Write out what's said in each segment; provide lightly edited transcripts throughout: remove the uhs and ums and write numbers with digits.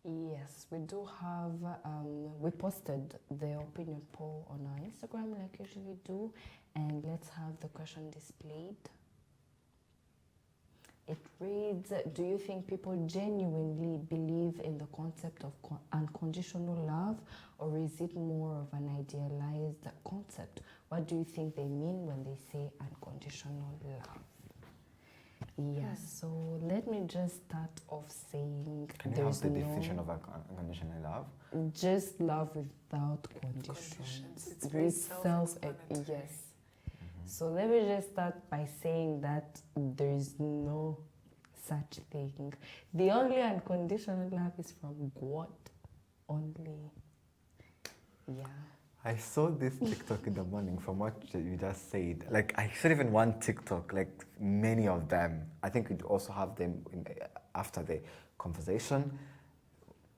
Yes, we do have, we posted the opinion poll on our Instagram like usually do, and let's have the question displayed. It reads, do you think people genuinely believe in the concept of unconditional love, or is it more of an idealized concept? What do you think they mean when they say unconditional love? Yes, so let me just start off saying Can you have the definition of unconditional love? Just love without conditions. It's very self-explanatory. Yes. So let me just start by saying that there is no such thing. The only unconditional love is from God only. Yeah. I saw this TikTok in the morning from what you just said. Like, I said even one TikTok, like many of them. I think we'd also have them after the conversation.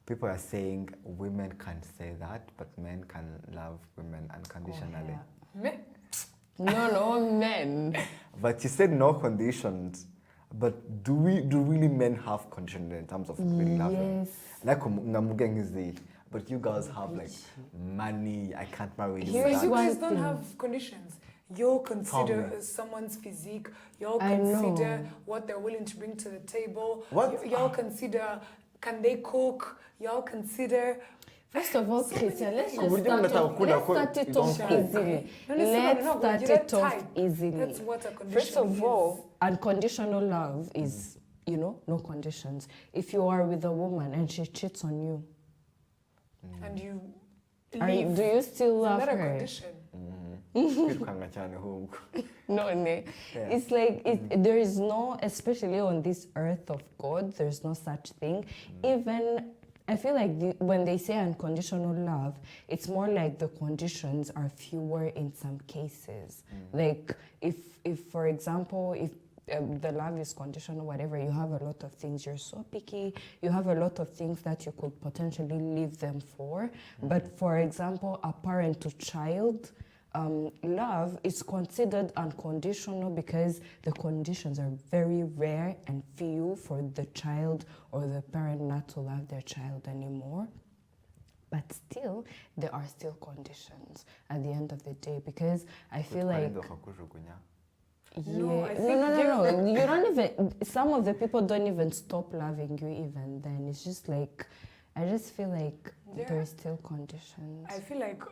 People are saying women can say that, but men can love women unconditionally. Oh, yeah. No, men. But you said no conditions. But do really men have conditions in terms of really loving? Yes. Like but you girls have like money. I can't marry you. So you guys don't have conditions. You'll consider someone's physique. You'll consider what they're willing to bring to the table. What? Y'all consider, can they cook? Y'all consider. First of all, Christian, let's start it off easily. That's what a condition First of all, unconditional love is, no conditions. If you are with a woman and she cheats on you, and you leave, do you still love her? her? Condition. No. Yeah. It's like there is no, especially on this earth of God, there's no such thing. Even I feel like when they say unconditional love, it's more like the conditions are fewer in some cases. Like if for example, if the love is conditional, whatever, you have a lot of things, you're so picky, you have a lot of things that you could potentially leave them for. But for example, a parent to child, love is considered unconditional because the conditions are very rare and few for the child or the parent not to love their child anymore. But still, there are still conditions at the end of the day, because I feel like... No. You don't even... Some of the people don't even stop loving you even then. It's just like... I just feel like there's still conditions. I feel like...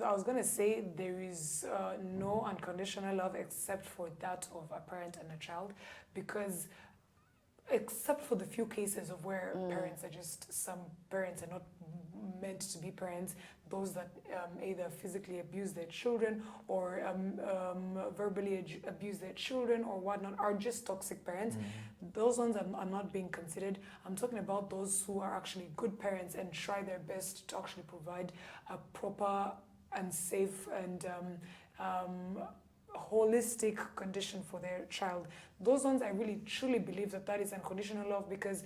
I was going to say there is no unconditional love except for that of a parent and a child, because except for the few cases of where parents are just, some parents are not meant to be parents, those that either physically abuse their children or verbally abuse their children or whatnot, are just toxic parents. Those ones are not being considered. I'm talking about those who are actually good parents and try their best to actually provide a proper and safe and holistic condition for their child. Those ones, I really truly believe that is unconditional love, because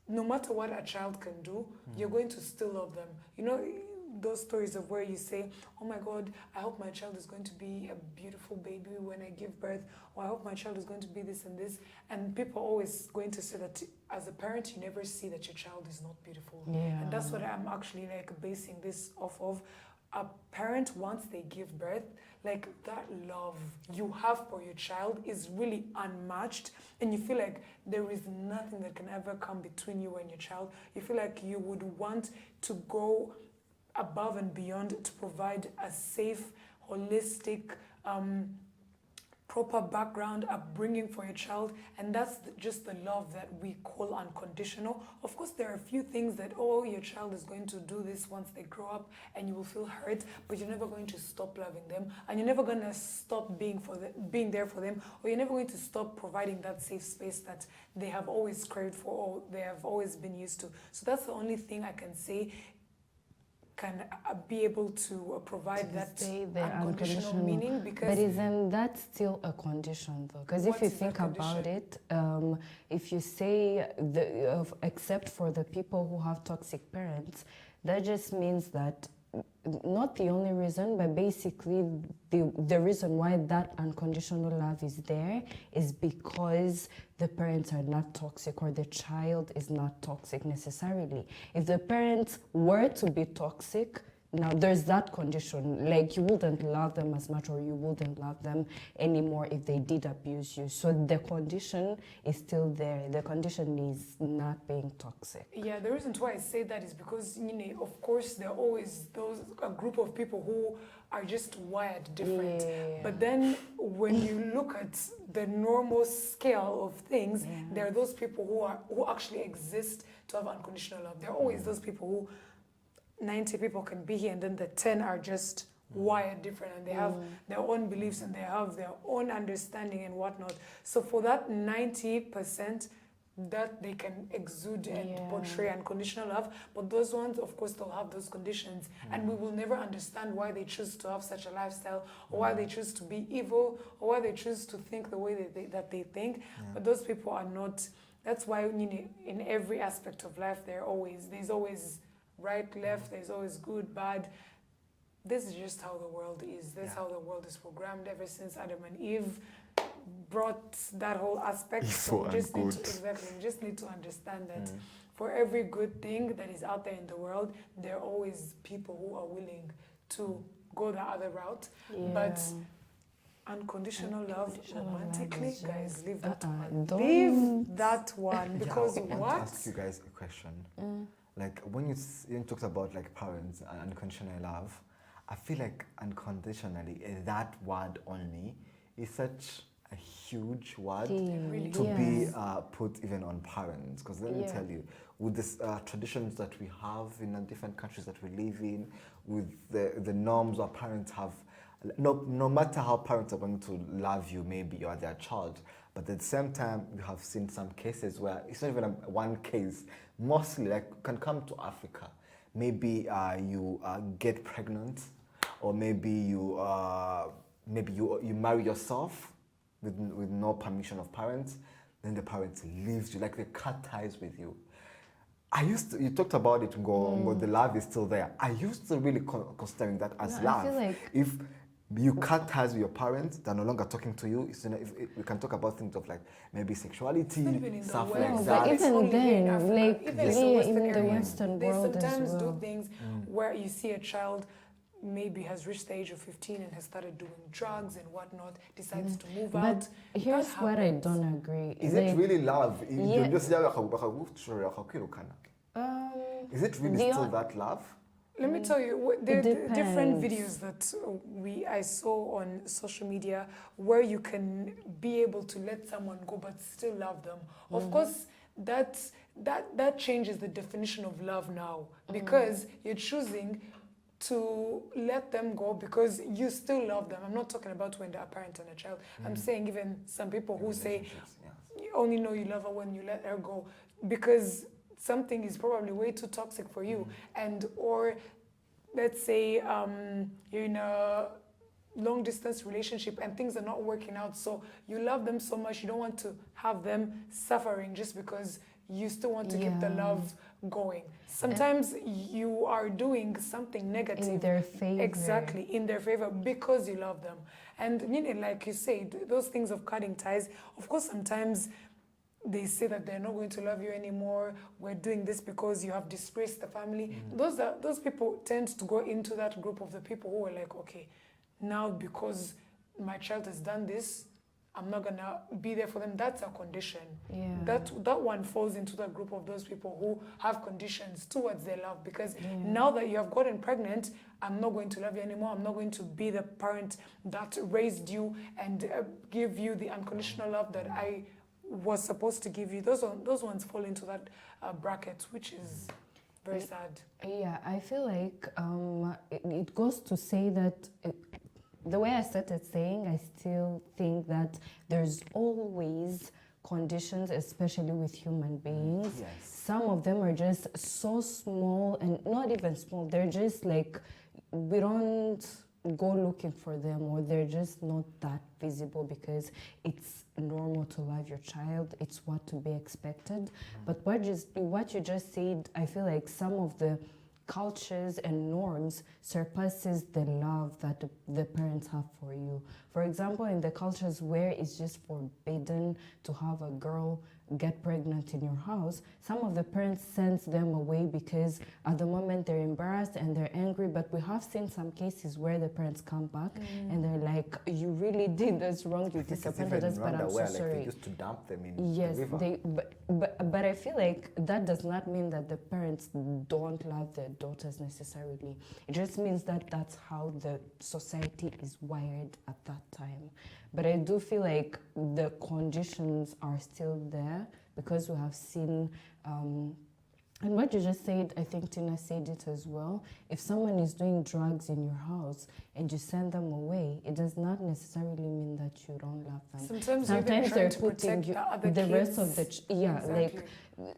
no matter what a child can do, you're going to still love them. You know, those stories of where you say, oh my God, I hope my child is going to be a beautiful baby when I give birth, or I hope my child is going to be this and this. And people are always going to say that as a parent, you never see that your child is not beautiful. Yeah. And that's what I'm actually like basing this off of. A parent, once they give birth, like that love you have for your child is really unmatched, and you feel like there is nothing that can ever come between you and your child. You feel like you would want to go above and beyond to provide a safe, holistic, proper background, upbringing for your child, and that's just the love that we call unconditional. Of course, there are a few things that, your child is going to do this once they grow up, and you will feel hurt, but you're never going to stop loving them, and you're never going to stop being there for them, or you're never going to stop providing that safe space that they have always craved for, or they have always been used to. So that's the only thing I can say can be able to provide that unconditional meaning, because... But isn't that still a condition though? Because if you think about it, if you say, except for the people who have toxic parents, that just means that not the only reason, but basically the reason why that unconditional love is there is because the parents are not toxic or the child is not toxic necessarily. If the parents were to be toxic, now there's that condition, like you wouldn't love them as much or you wouldn't love them anymore if they did abuse you. So the condition is still there. The condition is not being toxic. Yeah, the reason why I say that is because, of course, there are always a group of people who are just wired different. Yeah. But then when you look at the normal scale of things, there are those people who actually exist to have unconditional love. There are always those people who 90 people can be here and then the 10 are just wired different and they have their own beliefs and they have their own understanding and whatnot. So for that 90% that they can exude and portray unconditional love, but those ones, of course, they'll have those conditions and we will never understand why they choose to have such a lifestyle or why they choose to be evil or why they choose to think the way that they think. But those people are not. That's why in every aspect of life there's always right, left, there's always good, bad. This is just how the world is. This is how the world is programmed ever since Adam and Eve brought that whole aspect. So we just need to understand that for every good thing that is out there in the world, there are always people who are willing to go the other route. But unconditional love romantically, guys, leave that one. Leave that one because I want what? to ask you guys a question. Like when you talked about like parents and unconditional love, I feel like unconditionally that word only is such a huge word to be put even on parents. Because let me tell you, with this traditions that we have in the different countries that we live in, with the norms our parents have, no matter how parents are going to love you, maybe you are their child, but at the same time, we have seen some cases where it's not even one case. Mostly, like, can come to Africa. Maybe you get pregnant, or maybe you marry yourself with no permission of parents. Then the parents leaves you, like they cut ties with you. You talked about it, but the love is still there. I used to really considering that as love. I feel like If you cut ties with your parents, they're no longer talking to you. We can talk about things of like maybe sexuality, stuff like that. But even then, like even in the Western they world as sometimes well. do things where you see a child maybe has reached the age of 15 and has started doing drugs and whatnot, decides to move out. But here's what I don't agree. Is it really love? Yeah. Is it really still that love? Let me tell you, there are different depends. videos that I saw on social media where you can be able to let someone go but still love them. Of course, that changes the definition of love now because you're choosing to let them go because you still love them. I'm not talking about when they're a parent and a child. I'm saying even some people who say you only know you love her when you let her go because something is probably way too toxic for you. And or let's say you're in a long distance relationship and things are not working out, so you love them so much you don't want to have them suffering just because you still want to keep the love going. Sometimes you are doing something negative in their favor. Exactly, in their favor because you love them. And like you said, those things of cutting ties, of course sometimes they say that they're not going to love you anymore. We're doing this because you have disgraced the family. Those people tend to go into that group of the people who are like, okay, now because my child has done this, I'm not gonna be there for them. That's a condition. Yeah. That one falls into that group of those people who have conditions towards their love because now that you have gotten pregnant, I'm not going to love you anymore. I'm not going to be the parent that raised you and give you the unconditional love that I was supposed to give you. Those ones fall into that bracket, which is very sad. Yeah, I feel like it goes to say that the way I started saying, I still think that there's always conditions, especially with human beings. Yes. Some of them are just so small and not even small. They're just like, we don't go looking for them or they're just not that visible because it's normal to love your child. It's what to be expected. But what you just said, I feel like some of the cultures and norms surpasses the love that the parents have for you. For example, in the cultures where it's just forbidden to have a girl get pregnant in your house, some of the parents send them away because at the moment they're embarrassed and they're angry. But we have seen some cases where the parents come back and they're like, you really did this wrong, you disappointed us, but I'm so sorry. They used to dump them in Yes, the river. but I feel like that does not mean that the parents don't love their daughters necessarily. It just means that that's how the society is wired at that time. But I do feel like the conditions are still there because we have seen, and what you just said, I think Tina said it as well. If someone is doing drugs in your house and you send them away, it does not necessarily mean that you don't love them. Sometimes they're putting you, the rest of the, Exactly. like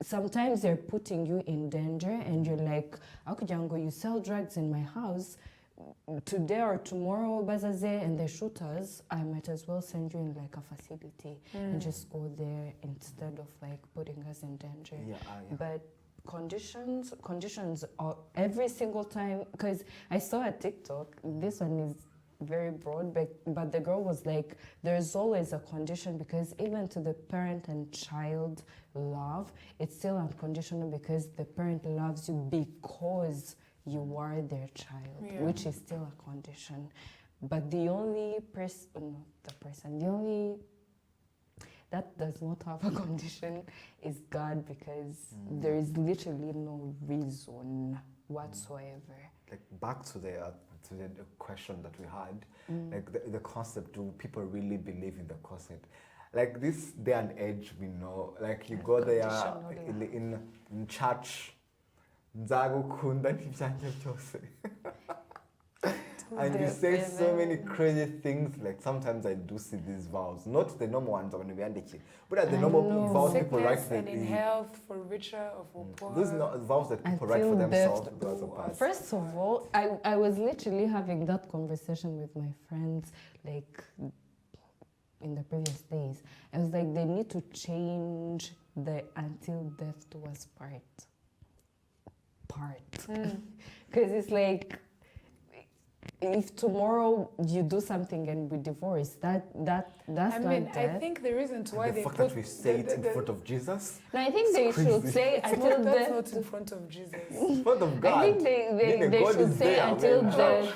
sometimes they're putting you in danger and you're like, Akujango, you sell drugs in my house. Today or tomorrow, bazaze, and they shoot us, I might as well send you in like a facility and just go there instead of like putting us in danger. But conditions are every single time, because I saw a TikTok, this one is very broad, but the girl was like, there's always a condition, because even to the parent and child love, it's still unconditional because the parent loves you because you are their child, which is still a condition. But the only that does not have a condition is God, because there is literally no reason whatsoever. Like back to the question that we had, like the concept, do people really believe in the concept? Like this day and age, we know, like you go there in church, and you say so many crazy things. Like sometimes I do see these vows, not the normal ones, but at the normal vows people write and in health, for richer or for poor. Those vows that people write for themselves. First of all, I was literally having that conversation with my friends, like in the previous days. I was like, they need to change the until death do us part. Because it's like, if tomorrow you do something and we divorce, that's not death. I think the reason why the fact that we say it in front of Jesus. No, I think they should say until death. That's not in front of Jesus. In front of God. I think they should say until death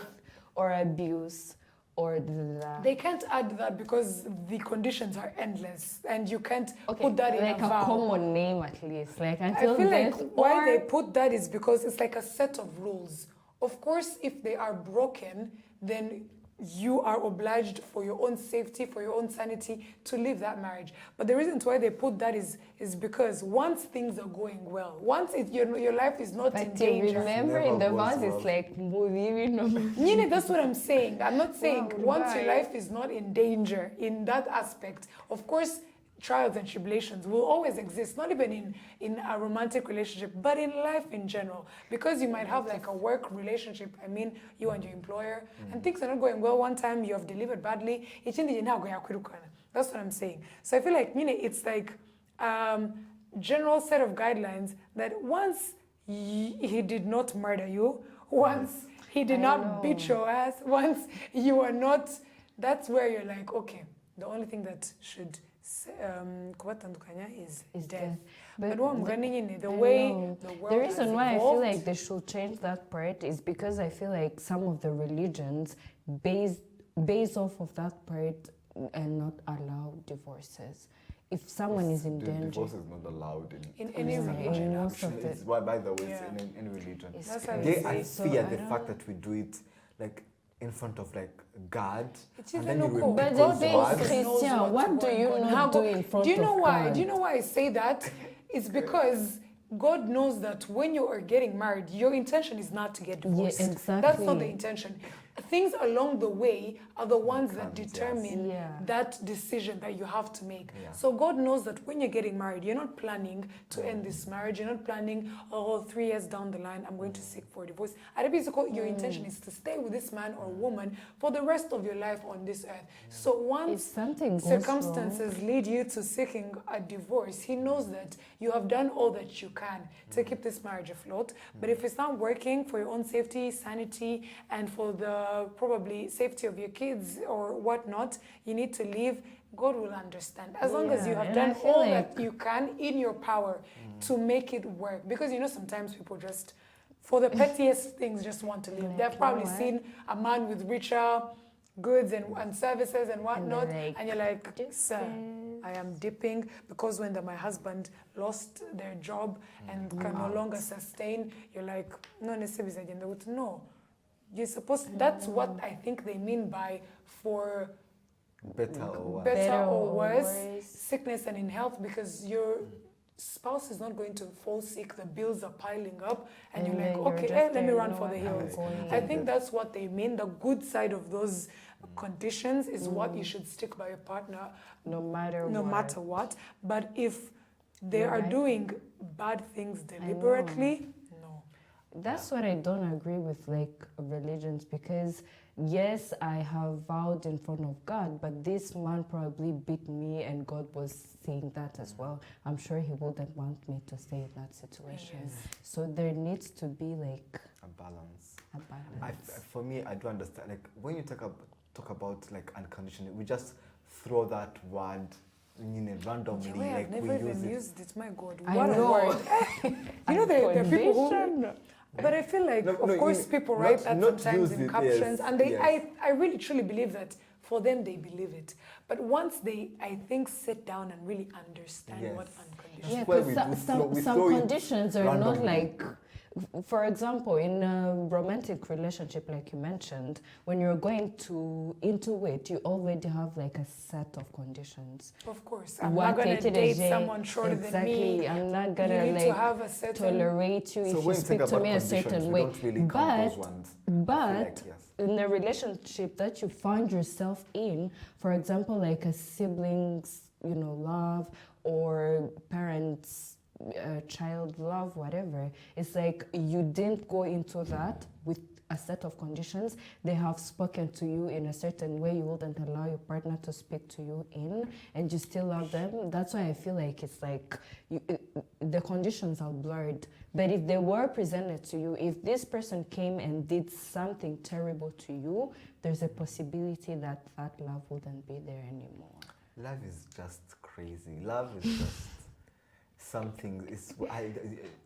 or abuse or that. They can't add that because the conditions are endless and you can't put that in like a vow. Common name at least. Like until I feel death. like why they put that is because it's like a set of rules. Of course, if they are broken, then you are obliged for your own safety, for your own sanity, to leave that marriage. But the reason why they put that is because once things are going well, once your life is not in danger. Remember in the vows, it's like, that's what I'm saying. I'm not saying once your life is not in danger in that aspect. Of course, trials and tribulations will always exist, not even in a romantic relationship, but in life in general. Because you might have like a work relationship, you and your employer, and things are not going well. One time you have delivered badly, that's what I'm saying. So I feel like, it's like general set of guidelines that once he did not murder you, once he did not beat your ass, once you are not, that's where you're like, okay, the only thing that should is death. But what I'm running in the way the world the reason why I feel like evolved, they should change that part is because I feel like some of the religions base off of that part and not allow divorces. If someone is in danger, divorce is not allowed in any religion. It's why, by the way, it's in any religion. I fear the fact that we do it like in front of like God. It's and even then you okay. but the thing is, Christian, what do you not do in front of God? Do you know why? Do you know why I say that? It's because God knows that when you are getting married, your intention is not to get divorced. Yeah, exactly. That's not the intention. things along the way are the ones that Comes, yes. determine Yeah. that decision that you have to make. Yeah. So God knows that when you're getting married, you're not planning to end this marriage. You're not planning, 3 years down the line, I'm going to seek for a divorce. Your intention is to stay with this man or woman for the rest of your life on this earth. So If once something goes circumstances lead you to seeking a divorce, he knows that you have done all that you can to keep this marriage afloat. But if it's not working for your own safety, sanity, and for the probably safety of your kids or whatnot, you need to leave. God will understand as long as you Yeah, have and done I feel all like- that you can in your power to make it work. Because sometimes people just, for the pettiest things, just want to leave. Like, They've probably you know seen a man with richer goods and services and whatnot, like, and you're like, "This sir, I am dipping because when my husband lost their job and can no longer sustain, you're like, no, no. You're supposed. That's what I think they mean by for Better or worse. better or worse, worse. sickness and in health, because your spouse is not going to fall sick, the bills are piling up, and you're And like, then you're okay, just let me there, run you for know the what, I'm hills. going. I think that's what they mean. The good side of those conditions is what you should stick by your partner no matter no what. matter what. But if they You're are right. doing bad things deliberately, no. That's what I don't agree with, like, religions, because yes, I have vowed in front of God, but this man probably beat me and God was seeing that as well. I'm sure he wouldn't want me to stay in that situation. Yes. So there needs to be like A balance. a balance. For me, I do understand. Like when you talk about like unconditional, we just throw that word randomly. Yeah, like I've never we even use it. used it. My God, I what a know. word! There are people who. Unconditional. But I feel like, No, of course, people write that not sometimes use in it, captions, yes, and they, yes. I really truly believe that for them they believe it. But once they, I think, sit down and really understand Yes. what unconditional. Yeah, why because we do throw- we some throw it conditions are not randomly. like, for example, in a romantic relationship, like you mentioned, when you're going into it, you already have like a set of conditions. Of course, I'm What not gonna dated date a someone shorter exactly. than me. I'm not You gonna need to like have a certain. tolerate you So if you when you speak think to about me a conditions, certain we way. don't really count those ones. I feel But like, yes. in a relationship that you find yourself in, for example, like a siblings, love, or parents, child love, whatever, it's like you didn't go into that with a set of conditions. They have spoken to you in a certain way you wouldn't allow your partner to speak to you in, and you still love them. That's why I feel like it's like the conditions are blurred. But if they were presented to you, if this person came and did something terrible to you, there's a possibility that that love wouldn't be there anymore. Love is just crazy. Love is just something.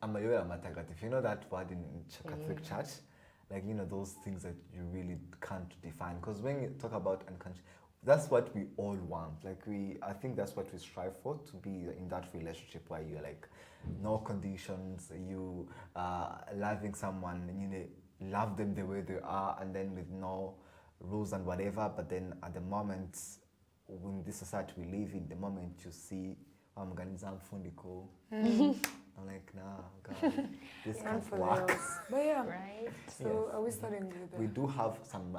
I'm a matagatif. You know that word in Catholic Church? Like, those things that you really can't define. Because when you talk about unconscious, that's what we all want. Like I think that's what we strive for, to be in that relationship where you're like, no conditions, you loving someone, and love them the way they are, and then with no rules and whatever. But then at the moment, in this society we live in, the moment you see, I'm like, nah, God, this Run can't for the work. hills. But yeah, Right? so Yes. are we starting with We the... do have some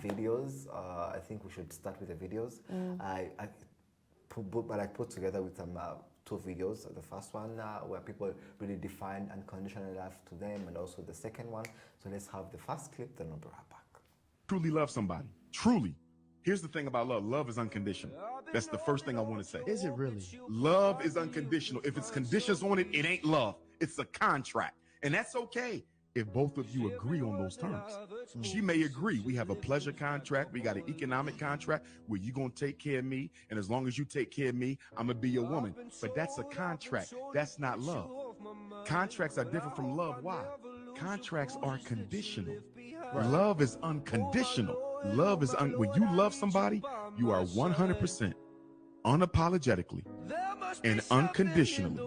videos. I think we should start with the videos. I put together with some two videos. The first one where people really define unconditional love to them, and also the second one. So let's have the first clip, then we'll be right back. Truly love somebody. Truly. Here's the thing about love. Love is unconditional. That's the first thing I want to say. Is it really? Love is unconditional. If it's conditions on it, it ain't love. It's a contract. And that's okay if both of you agree on those terms. She may agree. We have a pleasure contract. We got an economic contract where you're going to take care of me. And as long as you take care of me, I'm going to be your woman. But that's a contract. That's not love. Contracts are different from love. Why? Contracts are conditional. Love is unconditional. Love is when you love somebody, you are 100% unapologetically and unconditionally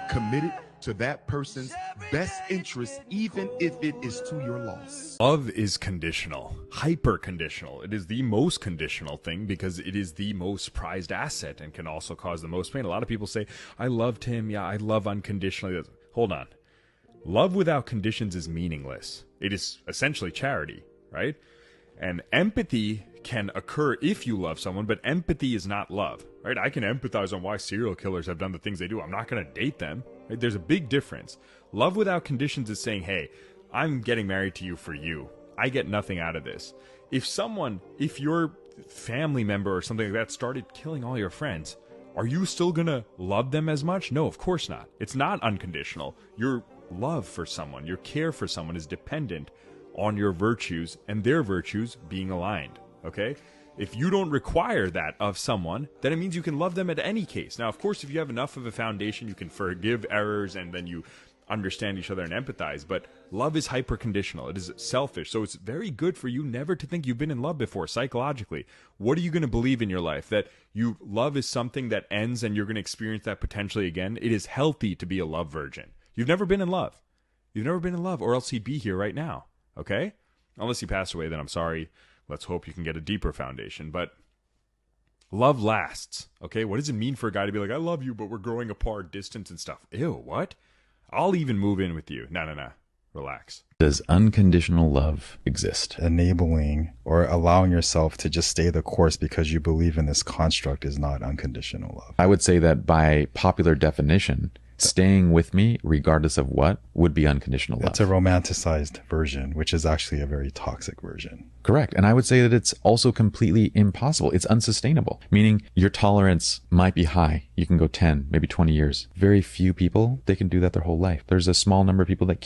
committed to that person's best interest, even if it is to your loss. Love is conditional, hyper conditional. It is the most conditional thing because it is the most prized asset and can also cause the most pain. A lot of people say, I loved him. Yeah, I love unconditionally. Hold on. Love without conditions is meaningless. It is essentially charity. right? And empathy can occur if you love someone, but empathy is not love, right? I can empathize on why serial killers have done the things they do. I'm not going to date them, right? There's a big difference. Love without conditions is saying, hey, I'm getting married to you for you. I get nothing out of this. If your family member or something like that started killing all your friends, are you still going to love them as much? No, of course not. It's not unconditional. Your love for someone, your care for someone is dependent on your virtues and their virtues being aligned. Okay? If you don't require that of someone, then it means you can love them at any case. Now, of course, if you have enough of a foundation, you can forgive errors and then you understand each other and empathize. But love is hyper-conditional. It is selfish. So it's very good for you never to think you've been in love before psychologically. What are you going to believe in your life? That love is something that ends and you're going to experience that potentially again? It is healthy to be a love virgin. You've never been in love. You've never been in love, or else he'd be here right now. Okay? Unless he passed away, then I'm sorry. Let's hope you can get a deeper foundation. But love lasts. Okay? What does it mean for a guy to be like, I love you, but we're growing apart, distance and stuff? Ew, what? I'll even move in with you. No. Relax. Does unconditional love exist? Enabling or allowing yourself to just stay the course because you believe in this construct is not unconditional love. I would say that by popular definition, staying with me, regardless of what, would be unconditional love. It's a romanticized version, which is actually a very toxic version. Correct. And I would say that it's also completely impossible. It's unsustainable, meaning your tolerance might be high. You can go 10, maybe 20 years. Very few people, they can do that their whole life. There's a small number of people that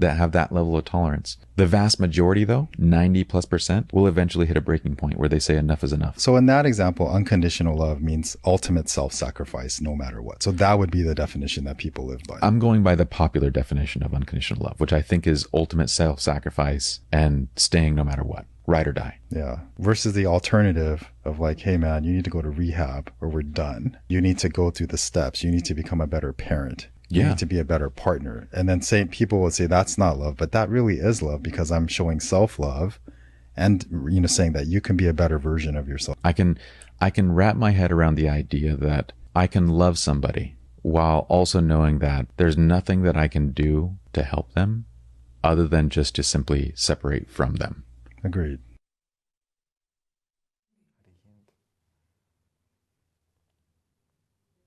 have that level of tolerance. The vast majority, though, 90+%, will eventually hit a breaking point where they say enough is enough. So in that example, unconditional love means ultimate self-sacrifice no matter what. So that would be the definition that people live by. I'm going by the popular definition of unconditional love, which I think is ultimate self-sacrifice and staying no matter what. Ride or die. Yeah. Versus the alternative of like, hey man, you need to go to rehab or we're done. You need to go through the steps. You need to become a better parent. You need to be a better partner. And then people would say that's not love, but that really is love because I'm showing self-love and, saying that you can be a better version of yourself. I can wrap my head around the idea that I can love somebody while also knowing that there's nothing that I can do to help them other than just to simply separate from them. Agreed.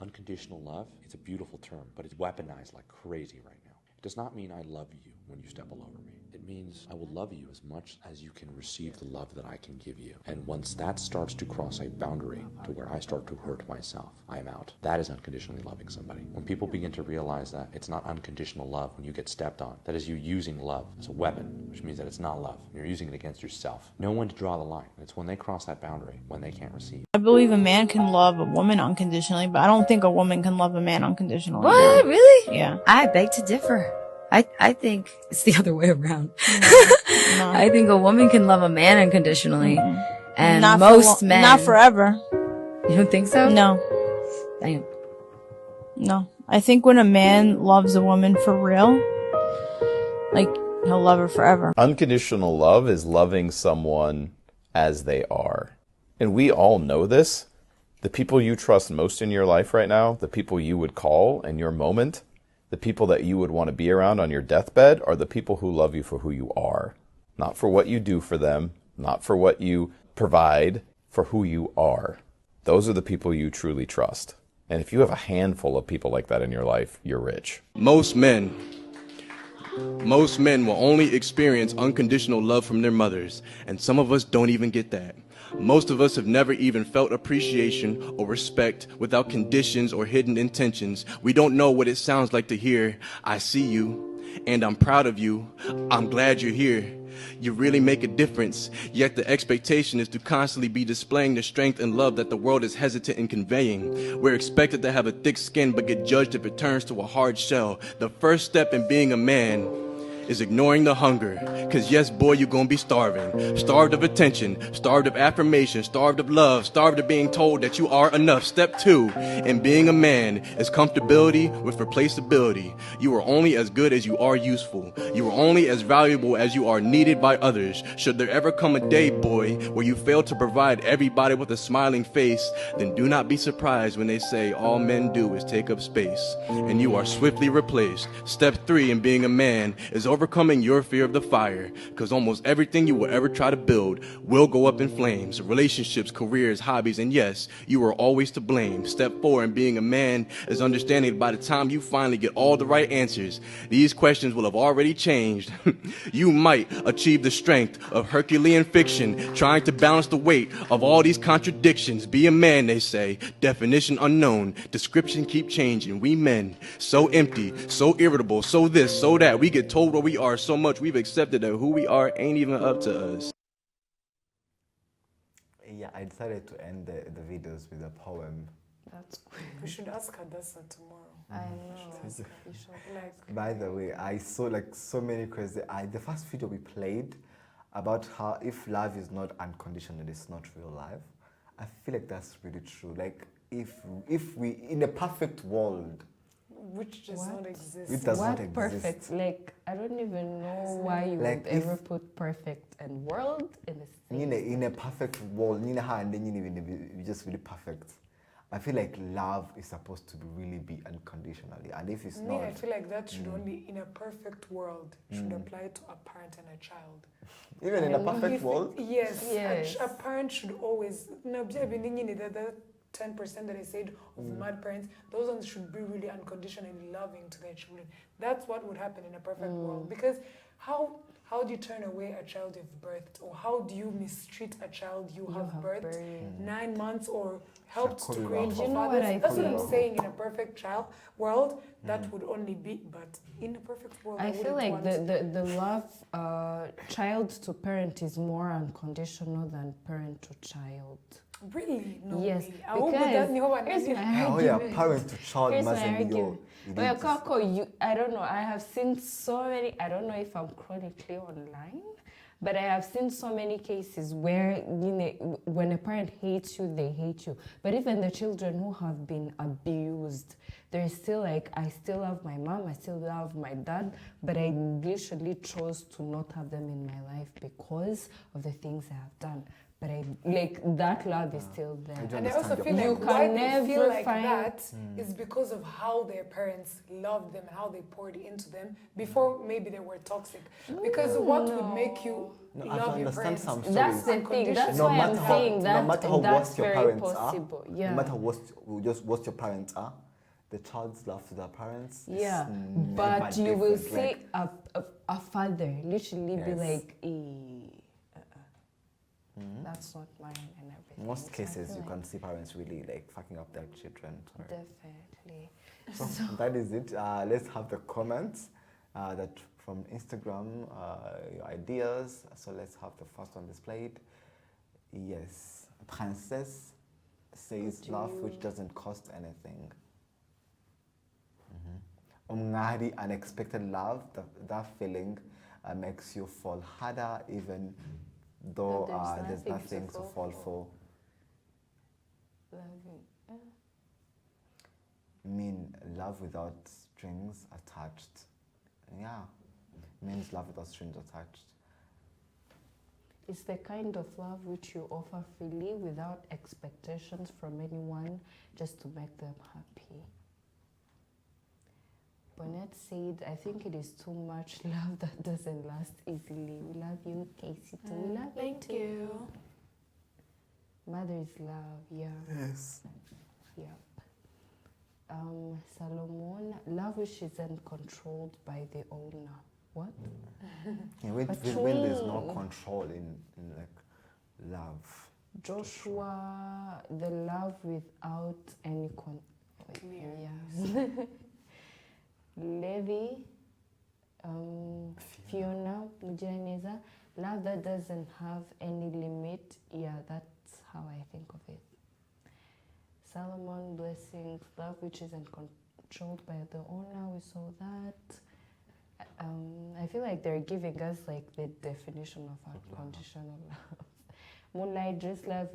Unconditional love, it's a beautiful term, but it's weaponized like crazy right now. It does not mean I love you when you step all over me. It means I will love you as much as you can receive the love that I can give you. And once that starts to cross a boundary to where I start to hurt myself, I am out. That is unconditionally loving somebody. When people begin to realize that it's not unconditional love when you get stepped on, that is you using love as a weapon, which means that it's not love. You're using it against yourself. Know when to draw the line. It's when they cross that boundary, when they can't receive. I believe a man can love a woman unconditionally, but I don't think a woman can love a man unconditionally. What? Really? Yeah. I beg to differ. I think it's the other way around. No. I think a woman can love a man unconditionally. And Not most men. Not forever. You don't think so? No. Damn. No. I think when a man loves a woman for real, like, he'll love her forever. Unconditional love is loving someone as they are. And we all know this. The people you trust most in your life right now, the people you would call in your moment, the people that you would want to be around on your deathbed are the people who love you for who you are. Not for what you do for them, not for what you provide, for who you are. Those are the people you truly trust. And if you have a handful of people like that in your life, you're rich. Most men will only experience unconditional love from their mothers, and some of us don't even get that. Most of us have never even felt appreciation or respect without conditions or hidden intentions. We don't know what it sounds like to hear, I see you, and I'm proud of you. I'm glad you're here. You really make a difference, yet the expectation is to constantly be displaying the strength and love that the world is hesitant in conveying. We're expected to have a thick skin but get judged if it turns to a hard shell. The first step in being a man is ignoring the hunger, cause yes boy, you're gonna be starving. Starved of attention, starved of affirmation, starved of love, starved of being told that you are enough. Step 2 in being a man is comfortability with replaceability. You are only as good as you are useful. You are only as valuable as you are needed by others. Should there ever come a day, boy, where you fail to provide everybody with a smiling face, then do not be surprised when they say all men do is take up space and you are swiftly replaced. Step 3 in being a man is over overcoming your fear of the fire, because almost everything you will ever try to build will go up in flames. Relationships, careers, hobbies, and yes, you are always to blame. Step 4 in being a man is understanding by the time you finally get all the right answers, these questions will have already changed. You might achieve the strength of Herculean fiction, trying to balance the weight of all these contradictions. Be a man, they say. Definition unknown. Description keep changing. We men, so empty, so irritable, so this, so that. We get told what we are so much we've accepted that who we are ain't even up to us. Yeah, I decided to end the videos with a poem. That's cool. We should ask Hadassah tomorrow. I know. We should like. By the way, I saw like so many crazy. The first video we played about how if love is not unconditional, it's not real life. I feel like that's really true. Like if we in a perfect world, which does not exist. It does not What exist. perfect? Like, I don't even know why you Like would ever put perfect and world in the same. In a perfect world, and then you just really perfect. I feel like love is supposed to really be unconditionally, and if it's not, I feel like that should only, in a perfect world, should apply to a parent and a child. Even in a perfect world, yes. Yes. A parent should always. No, the 10% that I said of mad parents, those ones should be really unconditionally loving to their children. That's what would happen in a perfect world. Because how do you turn away a child you've birthed, or how do you mistreat a child you have birthed 9 months or helped to create? You know what I That's what think? I'm saying. In a perfect world, that would only be. But in a perfect world, I feel like the love child to parent is more unconditional than parent to child. Really? No Yes, way. because here's my argument. parent to child Here's my mustn't be argument. Well, Kako, I don't know. I have seen so many. I don't know if I'm chronically online, but I have seen so many cases where when a parent hates you, they hate you. But even the children who have been abused, they're still like, I still love my mom, I still love my dad, but I literally chose to not have them in my life because of the things I have done. But that love is still there. And I also feel like why they feel like that is because of how their parents loved them and how they poured into them before maybe they were toxic. Because what would make you love your parents? That's the thing. That's why I'm saying that. No matter how worst your parents possible. are, Yeah. no matter what your parents are, the child's love to their parents. Yeah, but you will see a father literally be like, that's not mine and everything. In most cases, you like can see parents really like fucking up their children. Definitely. So that is it. Let's have the comments that from Instagram, your ideas. So let's have the first one displayed. Yes, Princess says love which doesn't cost anything. Umngari, unexpected love. That feeling makes you fall harder even though there's nothing to fall for. Mean love without strings attached. Yeah, means love without strings attached. It's the kind of love which you offer freely without expectations from anyone, just to make them happy. Bonnet said, I think it is too much love that doesn't last easily. We love you, Casey, too. We love you too. You. Mother is love, yeah. Yes. Yep. Solomon, love which isn't controlled by the owner. What? Yeah, when there's no control in like love. Joshua, the love without any yeah. Levi, Fiona, Mujaneza, love that doesn't have any limit. Yeah, that's how I think of it. Solomon, blessings, love which isn't controlled by the owner. We saw that. I feel like they're giving us like the definition of unconditional love. Moonlight, just love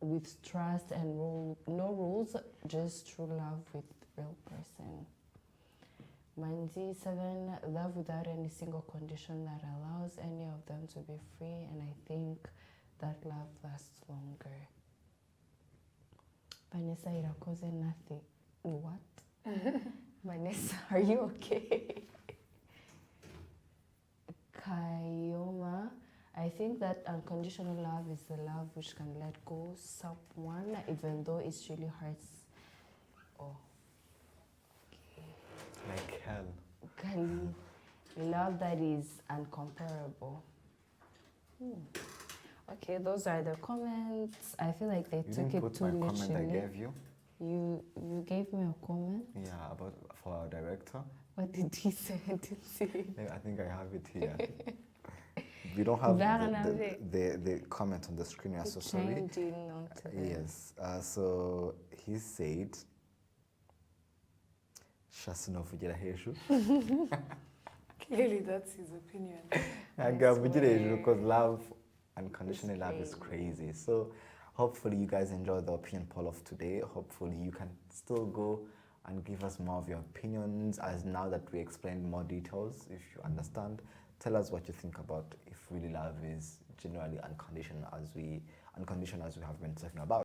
with trust and no rules, just true love with real person. Manzi 7, love without any single condition that allows any of them to be free, and I think that love lasts longer. Vanessa Irakoze, nothing. What? Vanessa, are you okay? think that unconditional love is the love which can let go someone even though it really hurts. Oh, Like hell. Kali, love that is uncomparable. Okay, those are the comments. I feel like they You took didn't it put too my literally. comment I gave you? You gave me a comment. Yeah, about for our director. What did he say? I didn't see it. I think I have it here. We don't have the comment on the screen. We are so sorry. Changing onto the- Yes. So he said, Shasino Fugira Heshu. Clearly, that's his opinion. Because love, unconditional love is crazy. So hopefully you guys enjoy the opinion poll of today. Hopefully you can still go and give us more of your opinions, as now that we explained more details. If you understand, tell us what you think about if really love is generally unconditional as we have been talking about.